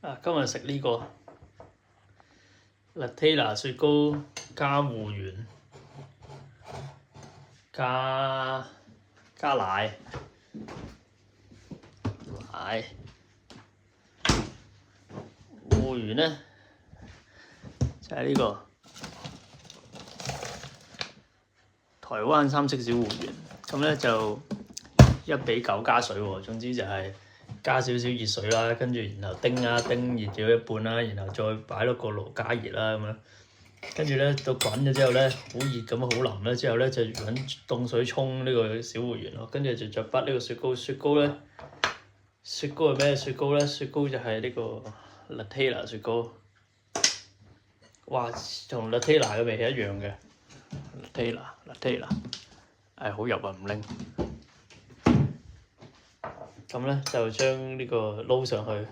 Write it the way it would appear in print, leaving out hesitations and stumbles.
今日食呢個 Nutella 雪糕加芋圓加奶，芋圓咧就係呢個台灣三色小芋圓，咁咧就1:9加水喎，總之就係加少少熱水啦，跟住然後叮熱咗一半啦，然後再擺落個爐加熱啦咁樣，跟住咧到滾咗之後咧，好熱咁好腍咧，之後咧就揾凍水沖呢個小芋圓咯，跟住就再畢呢個雪糕。雪糕係咩雪糕咧？雪糕就係呢個 Nutella 雪糕，哇，同 Nutella 嘅味係一樣嘅 Nutella，好入啊唔拎。咁咧就將呢個撈上去。